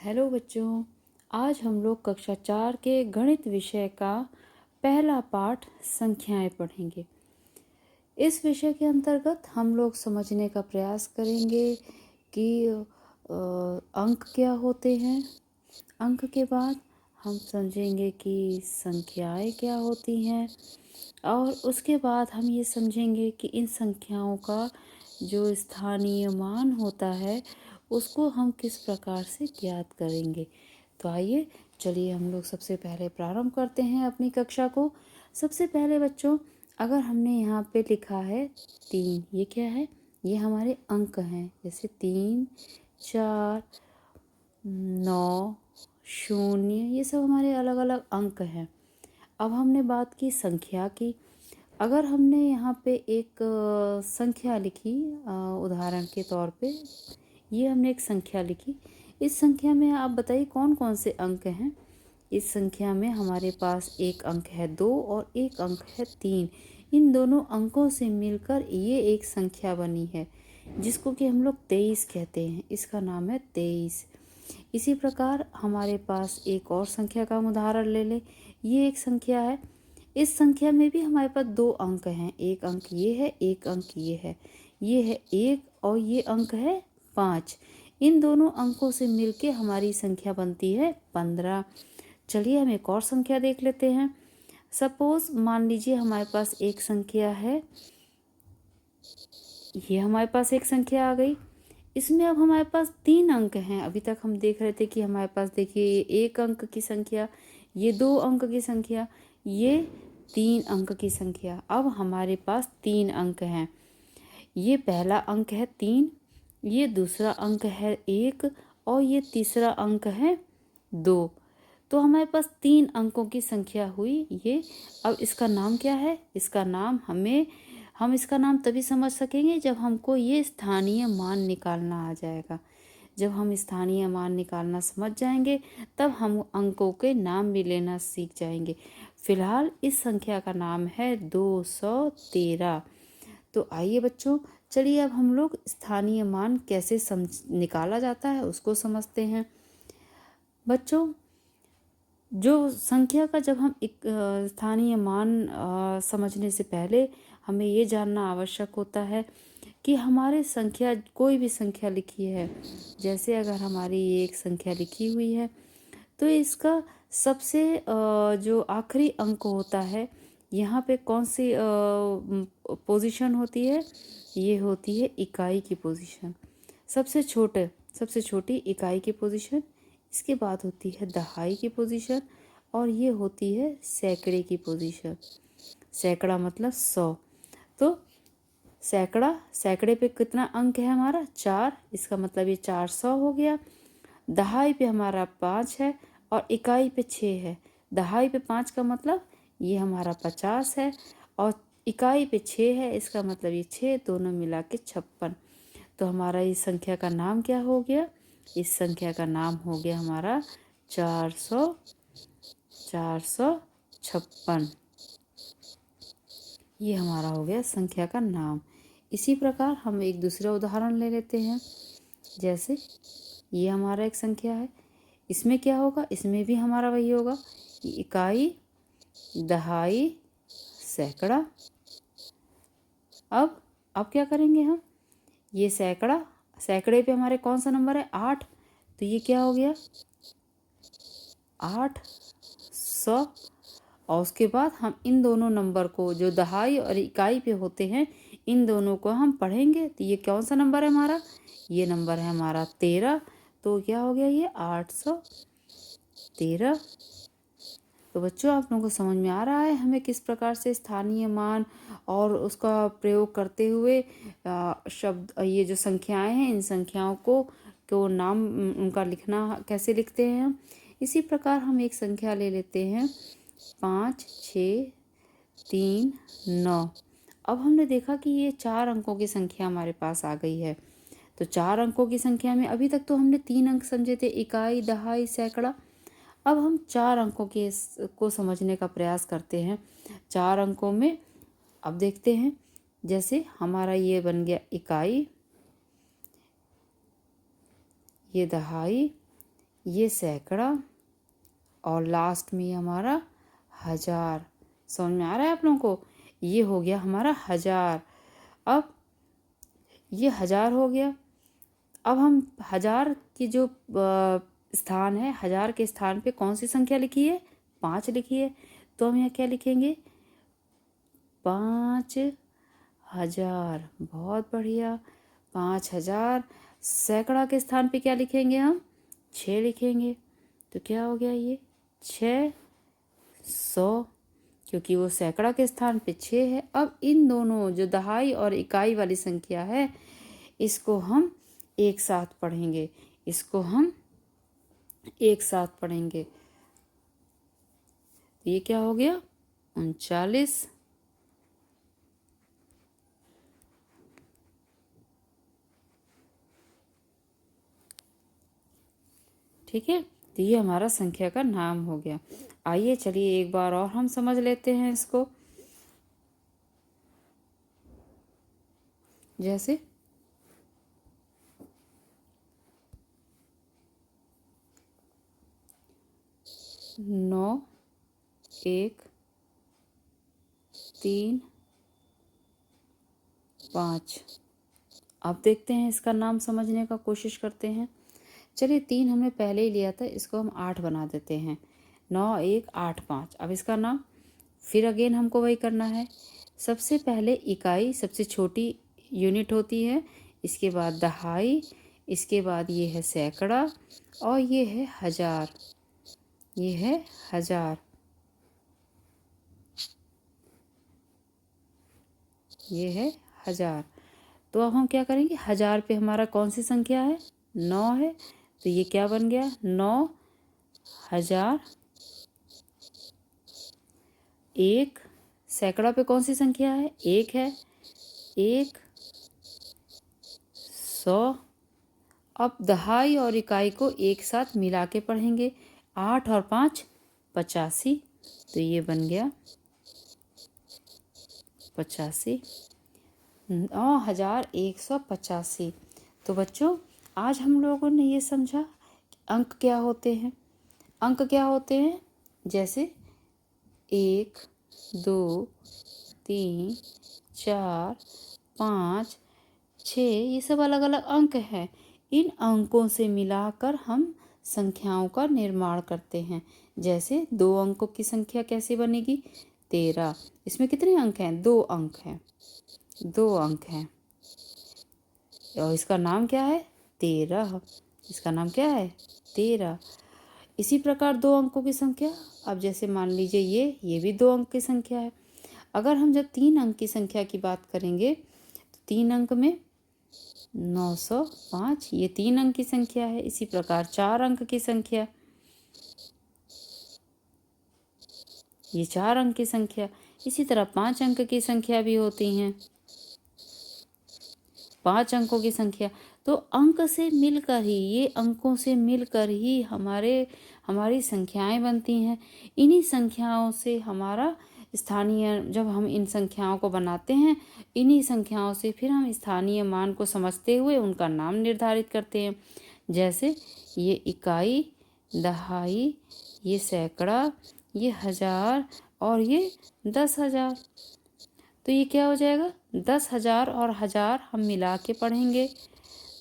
Hello बच्चों, आज हम लोग कक्षा 4 के गणित विषय का पहला पाठ संख्याएं पढ़ेंगे। इस विषय के अंतर्गत हम लोग समझने का प्रयास करेंगे कि अंक क्या होते हैं। अंक के बाद हम समझेंगे कि संख्याएं क्या होती हैं और उसके बाद हम ये समझेंगे कि इन संख्याओं का जो स्थानीय मान होता है उसको हम किस प्रकार से ज्ञात करेंगे। तो आइए चलिए हम लोग सबसे पहले प्रारंभ करते हैं अपनी कक्षा को। सबसे पहले बच्चों, अगर हमने यहाँ पे लिखा है 3, ये क्या है? ये हमारे अंक हैं, जैसे 3, 4, 9, 0, ये सब हमारे अलग अलग अंक हैं। अब हमने बात की संख्या की। अगर हमने यहाँ पे एक संख्या लिखी, उदाहरण के तौर पे ये हमने एक संख्या लिखी। इस संख्या में आप बताइए कौन कौन से अंक हैं। इस संख्या में हमारे पास एक अंक है 2 और एक अंक है 3। इन दोनों अंकों से मिलकर ये एक संख्या बनी है जिसको कि हम लोग 23 कहते हैं। इसका नाम है 23। इसी प्रकार हमारे पास एक और संख्या का उदाहरण ले ले। ये एक संख्या है। इस संख्या में भी हमारे पास 2 अंक हैं। एक अंक ये है, एक अंक ये है। ये है 1 और ये अंक है 5। इन दोनों अंकों से मिलके हमारी संख्या बनती है 15। चलिए हम एक और संख्या देख लेते हैं। सपोज मान लीजिए हमारे पास एक संख्या है, ये हमारे पास एक संख्या आ गई। इसमें अब हमारे पास 3 अंक हैं। अभी तक हम देख रहे थे कि हमारे पास देखिए ये 1 अंक की संख्या, ये 2 अंक की संख्या, ये 3 अंक की संख्या। अब हमारे पास 3 अंक हैं। ये पहला अंक है 3, ये दूसरा अंक है 1 और ये तीसरा अंक है 2। तो हमारे पास 3 अंकों की संख्या हुई ये। अब इसका नाम क्या है? इसका नाम हम इसका नाम तभी समझ सकेंगे जब हमको ये स्थानीय मान निकालना आ जाएगा। जब हम स्थानीय मान निकालना समझ जाएंगे तब हम अंकों के नाम भी लेना सीख जाएंगे। फिलहाल इस संख्या का नाम है 213। तो आइए बच्चों, चलिए अब हम लोग स्थानीय मान कैसे निकाला जाता है उसको समझते हैं। बच्चों, जो संख्या का जब हम एक स्थानीय मान समझने से पहले हमें ये जानना आवश्यक होता है कि हमारे संख्या, कोई भी संख्या लिखी है, जैसे अगर हमारी ये एक संख्या लिखी हुई है तो इसका सबसे जो आखिरी अंक होता है, यहाँ पे कौन सी पोजीशन होती है? ये होती है इकाई की पोजीशन। सबसे छोटी इकाई की पोजीशन। इसके बाद होती है दहाई की पोजीशन और ये होती है सैकड़े की पोजीशन। सैकड़ा मतलब 100। तो सैकड़े पे कितना अंक है हमारा? 4। इसका मतलब ये 400 हो गया। दहाई पे हमारा 5 है और इकाई पे 6 है। दहाई पे 5 का मतलब ये हमारा 50 है और इकाई पे 6 है, इसका मतलब ये 6, दोनों मिला के 56। तो हमारा इस संख्या का नाम क्या हो गया? इस संख्या का नाम हो गया हमारा 456। ये हमारा हो गया संख्या का नाम। इसी प्रकार हम एक दूसरा उदाहरण ले लेते हैं। जैसे ये हमारा एक संख्या है, इसमें क्या होगा? इसमें भी हमारा वही होगा, इकाई, दहाई, सैकड़ा। अब क्या करेंगे हम? ये सैकड़े पे हमारे कौन सा नंबर है? 8। तो ये क्या हो गया? 800। और उसके बाद हम इन दोनों नंबर को, जो दहाई और इकाई पे होते हैं, इन दोनों को हम पढ़ेंगे। तो ये कौन सा नंबर है हमारा? ये नंबर है हमारा 13। तो क्या हो गया? ये 813। तो बच्चों, आप लोगों को समझ में आ रहा है हमें किस प्रकार से स्थानीय मान और उसका प्रयोग करते हुए शब्द, ये जो संख्याएं हैं, इन संख्याओं को नाम उनका लिखना कैसे लिखते हैं हम। इसी प्रकार हम एक संख्या ले लेते हैं 5, 6, 3, 9। अब हमने देखा कि ये 4 अंकों की संख्या हमारे पास आ गई है। तो 4 अंकों की संख्या में अभी तक तो हमने 3 अंक समझे थे, इकाई, दहाई, सैकड़ा। अब हम 4 अंकों को समझने का प्रयास करते हैं। 4 अंकों में अब देखते हैं, जैसे हमारा ये बन गया इकाई, ये दहाई, ये सैकड़ा, और लास्ट में हमारा हजार। समझ में आ रहा है आप लोगों को? ये हो गया हमारा हजार। अब ये हजार हो गया। अब हम हजार की जो स्थान है, हजार के स्थान पे कौन सी संख्या लिखी है? 5 लिखी है। तो हम यहाँ क्या लिखेंगे? 5000। बहुत बढ़िया, 5000। सैकड़ा के स्थान पे क्या लिखेंगे हम? 6 लिखेंगे। तो क्या हो गया ये? 600, क्योंकि वो सैकड़ा के स्थान पे 6 है। अब इन दोनों जो दहाई और इकाई वाली संख्या है, इसको हम एक साथ पढ़ेंगे। इसको हम एक साथ पढ़ेंगे। तो ये क्या हो गया? 39। ठीक है, तो ये हमारा संख्या का नाम हो गया। आइए चलिए एक बार और हम समझ लेते हैं इसको। जैसे 9, 1, 3, 5। अब देखते हैं, इसका नाम समझने का कोशिश करते हैं। चलिए 3 हमने पहले ही लिया था, इसको हम 8 बना देते हैं। 9, 1, 8, 5। अब इसका नाम फिर अगेन हमको वही करना है। सबसे पहले इकाई, सबसे छोटी यूनिट होती है, इसके बाद दहाई, इसके बाद ये है सैकड़ा, और ये है हजार। ये है हजार। ये है हजार। तो अब हम क्या करेंगे? हजार पे हमारा कौन सी संख्या है? 9 है। तो ये क्या बन गया? 9000। एक, सैकड़ा पे कौन सी संख्या है? 1 है। 100। अब दहाई और इकाई को एक साथ मिला के पढ़ेंगे। 8 और 5 85। तो ये बन गया 85। 9185। तो बच्चों, आज हम लोगों ने ये समझा कि अंक क्या होते हैं। अंक क्या होते हैं? जैसे 1, 2, 3, 4, 5, 6, ये सब अलग अलग अंक हैं। इन अंकों से मिलाकर हम संख्याओं का निर्माण करते हैं। जैसे 2 अंकों की संख्या कैसे बनेगी? 13। इसमें कितने अंक हैं? 2 अंक हैं। 2 अंक हैं, और इसका नाम क्या है? 13। इसका नाम क्या है? 13। इसी प्रकार 2 अंकों की संख्या, अब जैसे मान लीजिए ये भी 2 अंक की संख्या है। अगर हम जब 3 अंक की संख्या की बात करेंगे, तो 3 अंक में 905, ये 3 अंक की संख्या है। इसी प्रकार 4 अंक की संख्या, ये 4 अंक की संख्या। इसी तरह 5 अंक की संख्या भी होती हैं, 5 अंकों की संख्या। तो अंक से मिलकर ही, ये अंकों से मिलकर ही हमारी संख्याएं बनती हैं। इन्हीं संख्याओं से हमारा स्थानीय, जब हम इन संख्याओं को बनाते हैं, इन्हीं संख्याओं से फिर हम स्थानीय मान को समझते हुए उनका नाम निर्धारित करते हैं। जैसे ये इकाई, दहाई, ये सैकड़ा, ये हजार, और ये 10,000। तो ये क्या हो जाएगा? 10,000 और हजार हम मिला के पढ़ेंगे।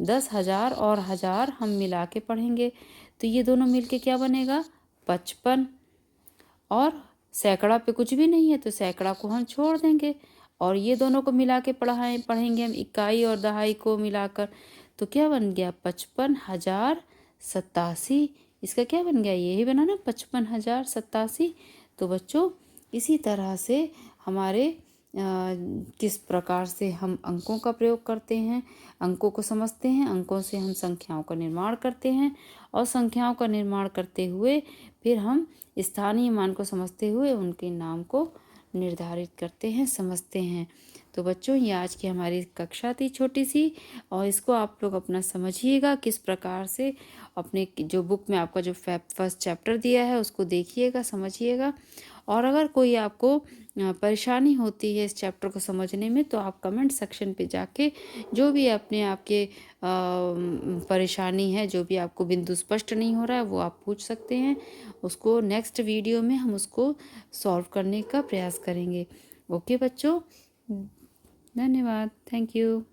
10,000 और हजार हम मिला के पढ़ेंगे, तो ये दोनों मिलके क्या बनेगा? 55। और सैकड़ा पे कुछ भी नहीं है, तो सैकड़ा को हम छोड़ देंगे, और ये दोनों को मिला के पढ़ेंगे हम, इकाई और दहाई को मिलाकर। तो क्या बन गया? 55,087। इसका क्या बन गया? यही बना ना, 55,087। तो बच्चों, इसी तरह से हमारे किस प्रकार से हम अंकों का प्रयोग करते हैं, अंकों को समझते हैं, अंकों से हम संख्याओं का निर्माण करते हैं, और संख्याओं का निर्माण करते हुए फिर हम स्थानीय मान को समझते हुए उनके नाम को निर्धारित करते हैं, समझते हैं। तो बच्चों, ये आज की हमारी कक्षा थी छोटी सी, और इसको आप लोग अपना समझिएगा किस प्रकार से। अपने जो बुक में आपका जो फर्स्ट चैप्टर दिया है उसको देखिएगा, समझिएगा, और अगर कोई आपको परेशानी होती है इस चैप्टर को समझने में, तो आप कमेंट सेक्शन पे जाके जो भी अपने आपके परेशानी है, जो भी आपको बिंदु स्पष्ट नहीं हो रहा है, वो आप पूछ सकते हैं। उसको नेक्स्ट वीडियो में हम उसको सॉल्व करने का प्रयास करेंगे। ओके बच्चों, धन्यवाद, थैंक यू।